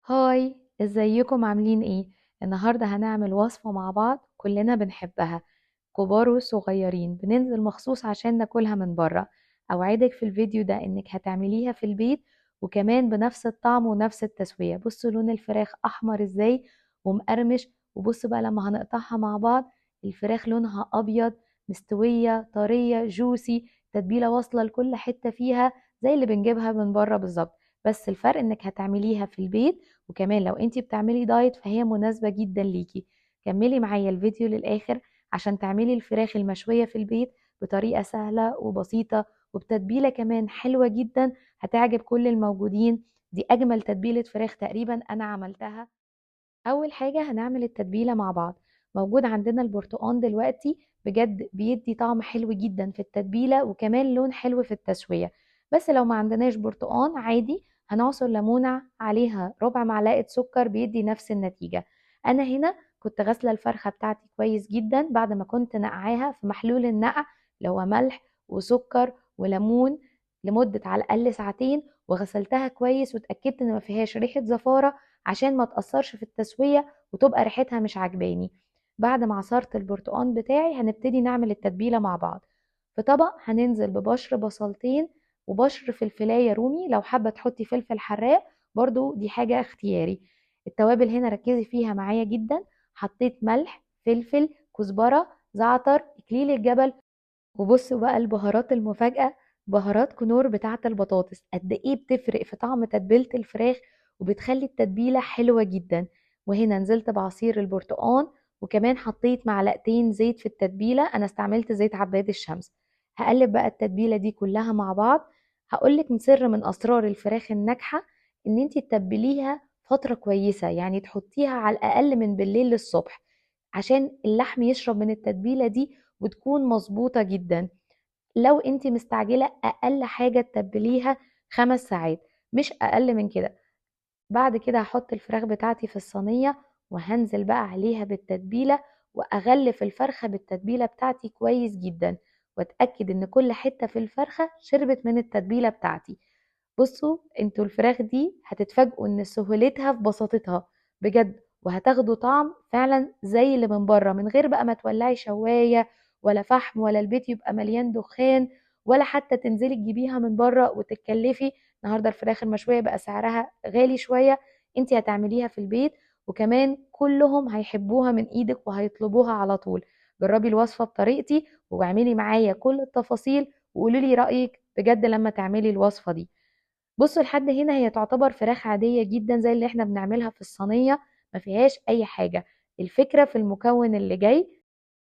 هاي، ازيكم عاملين ايه؟ النهاردة هنعمل وصفة مع بعض كلنا بنحبها، كبار وصغيرين. بننزل مخصوص عشان ناكلها من بره. اوعدك في الفيديو ده انك هتعمليها في البيت، وكمان بنفس الطعم ونفس التسوية. بصوا لون الفراخ احمر ازاي ومقرمش، وبصوا بقى لما هنقطعها مع بعض الفراخ لونها ابيض، مستوية طرية جوسي، تتبيلة واصلة لكل حتة فيها زي اللي بنجيبها من بره بالظبط. بس الفرق انك هتعمليها في البيت، وكمان لو انتي بتعملي دايت فهي مناسبة جدا ليكي. كملي معايا الفيديو للآخر عشان تعملي الفراخ المشوية في البيت بطريقة سهلة وبسيطة، وبتتبيلة كمان حلوة جدا هتعجب كل الموجودين. دي أجمل تتبيلة فراخ تقريبا أنا عملتها. أول حاجة هنعمل التتبيلة مع بعض. موجود عندنا البرتقان دلوقتي، بجد بيدي طعم حلو جدا في التتبيلة وكمان لون حلو في التسوية. بس لو ما عندناش برتقان عادي، هنعصر ليمونة عليها ربع معلقة سكر بيدي نفس النتيجة. أنا هنا كنت غاسلة الفرخة بتاعتي كويس جدا بعد ما كنت نقعاها في محلول النقع اللي هو ملح وسكر وليمون لمدة على الأقل ساعتين، وغسلتها كويس واتأكدت إن ما فيهاش ريحة زفارة عشان ما تأثرش في التسوية وتبقى ريحتها مش عجباني. بعد ما عصرت البرتقان بتاعي هنبتدي نعمل التتبيلة مع بعض. في طبق هننزل ببشر بصلتين وبشر فلفلاية رومي، لو حابة تحطي فلفل حراق برضو دي حاجة اختياري. التوابل هنا ركزي فيها معايا جدا. حطيت ملح، فلفل، كزبرة، زعتر، اكليل الجبل. وبصوا بقى البهارات المفاجأة، بهارات كنور بتاعة البطاطس قد ايه بتفرق في طعم تتبيلة الفراخ وبتخلي التتبيلة حلوة جدا. وهنا نزلت بعصير البرتقان، وكمان حطيت معلقتين زيت في التتبيلة، انا استعملت زيت عباد الشمس. هقلب بقى التتبيلة دي كلها مع بعض. هقولك من سر من اسرار الفراخ الناجحة ان انتي تتبليها فترة كويسة، يعني تحطيها على الاقل من بالليل للصبح عشان اللحم يشرب من التتبيلة دي وتكون مظبوطة جدا. لو انت مستعجلة اقل حاجة تتبليها 5 ساعات، مش اقل من كده. بعد كده هحط الفراخ بتاعتي في الصينية وهنزل بقى عليها بالتتبيلة، واغلف الفرخة بالتتبيلة بتاعتي كويس جدا، واتأكد ان كل حتة في الفرخة شربت من التتبيلة بتاعتي. بصوا انتوا الفراخ دي هتتفاجئوا ان سهولتها في بساطتها بجد، وهتاخدوا طعم فعلا زي اللي من بره، من غير بقى ما تولعي شواية ولا فحم ولا البيت يبقى مليان دخان، ولا حتى تنزلي تجيبيها من بره وتتكلفي. النهارده الفراخ المشوية بقى سعرها غالي شوية، انتي هتعمليها في البيت وكمان كلهم هيحبوها من ايدك وهيطلبوها على طول. جربي الوصفة بطريقتي واعملي معايا كل التفاصيل وقولي لي رأيك بجد لما تعملي الوصفة دي. بصوا لحد هنا هي تعتبر فراخ عادية جدا زي اللي احنا بنعملها في الصينية، ما فيهاش اي حاجة. الفكرة في المكون اللي جاي،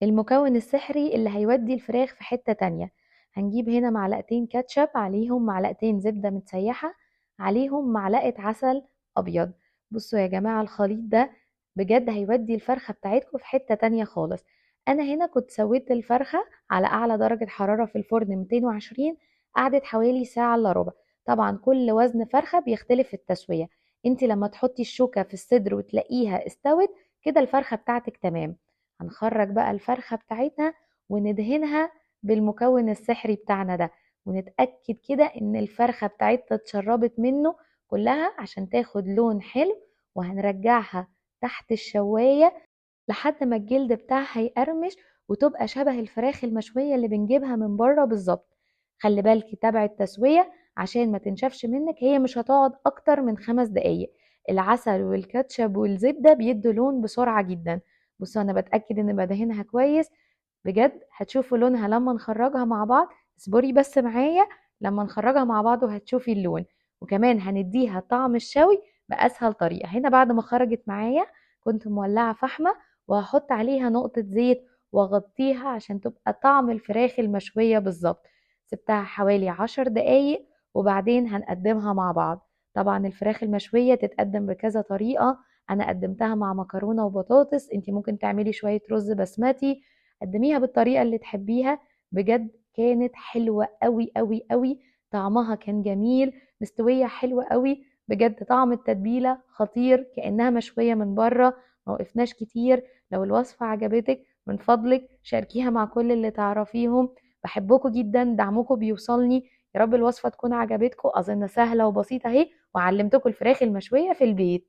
المكون السحري اللي هيودي الفراخ في حتة تانية. هنجيب هنا معلقتين كاتشب، عليهم معلقتين زبدة متسيحة، عليهم معلقة عسل أبيض. بصوا يا جماعة الخليط ده بجد هيودي الفرخة بتاعتكم في حتة تانية خالص. أنا هنا كنت سويت الفرخة على أعلى درجة حرارة في الفرن 220، قعدت حوالي ساعة إلا ربع. طبعا كل وزن فرخة بيختلف في التسوية. انت لما تحطي الشوكة في الصدر وتلاقيها استوت كده الفرخة بتاعتك تمام. هنخرج بقى الفرخة بتاعتنا وندهنها بالمكون السحري بتاعنا ده، ونتأكد كده ان الفرخة بتاعتنا اتشربت منه كلها عشان تاخد لون حلو. وهنرجعها تحت الشواية لحد ما الجلد بتاعها يقرمش وتبقى شبه الفراخ المشوية اللي بنجيبها من بره بالظبط. خلي بالك تابعي التسوية عشان ما تنشفش منك، هي مش هتقعد اكتر من 5 دقايق. العسل والكاتشب والزبدة بيدوا لون بسرعة جدا. بصوا انا بتأكد ان بدهنها كويس، بجد هتشوفوا لونها لما نخرجها مع بعض. اصبري بس معايا لما نخرجها مع بعض وهتشوفي اللون. وكمان هنديها طعم الشوي بأسهل طريقة. هنا بعد ما خرجت معايا كنت مولعة فحمة، وهحط عليها نقطة زيت واغطيها عشان تبقى طعم الفراخ المشوية بالظبط. سبتها حوالي 10 دقايق وبعدين هنقدمها مع بعض. طبعا الفراخ المشوية تتقدم بكذا طريقة، انا قدمتها مع مكرونة وبطاطس، انتي ممكن تعملي شوية رز بسمتي، قدميها بالطريقة اللي تحبيها. بجد كانت حلوة قوي قوي قوي، طعمها كان جميل، مستوية حلوة قوي. بجد طعم التتبيلة خطير كأنها مشوية من بره، ما وقفناش كتير. لو الوصفة عجبتك من فضلك شاركيها مع كل اللي تعرفيهم. بحبكم جدا، دعمكم بيوصلني. يا رب الوصفة تكون عجبتكم، أظن سهلة وبسيطة اهي، وعلمتكم الفراخ المشوية في البيت.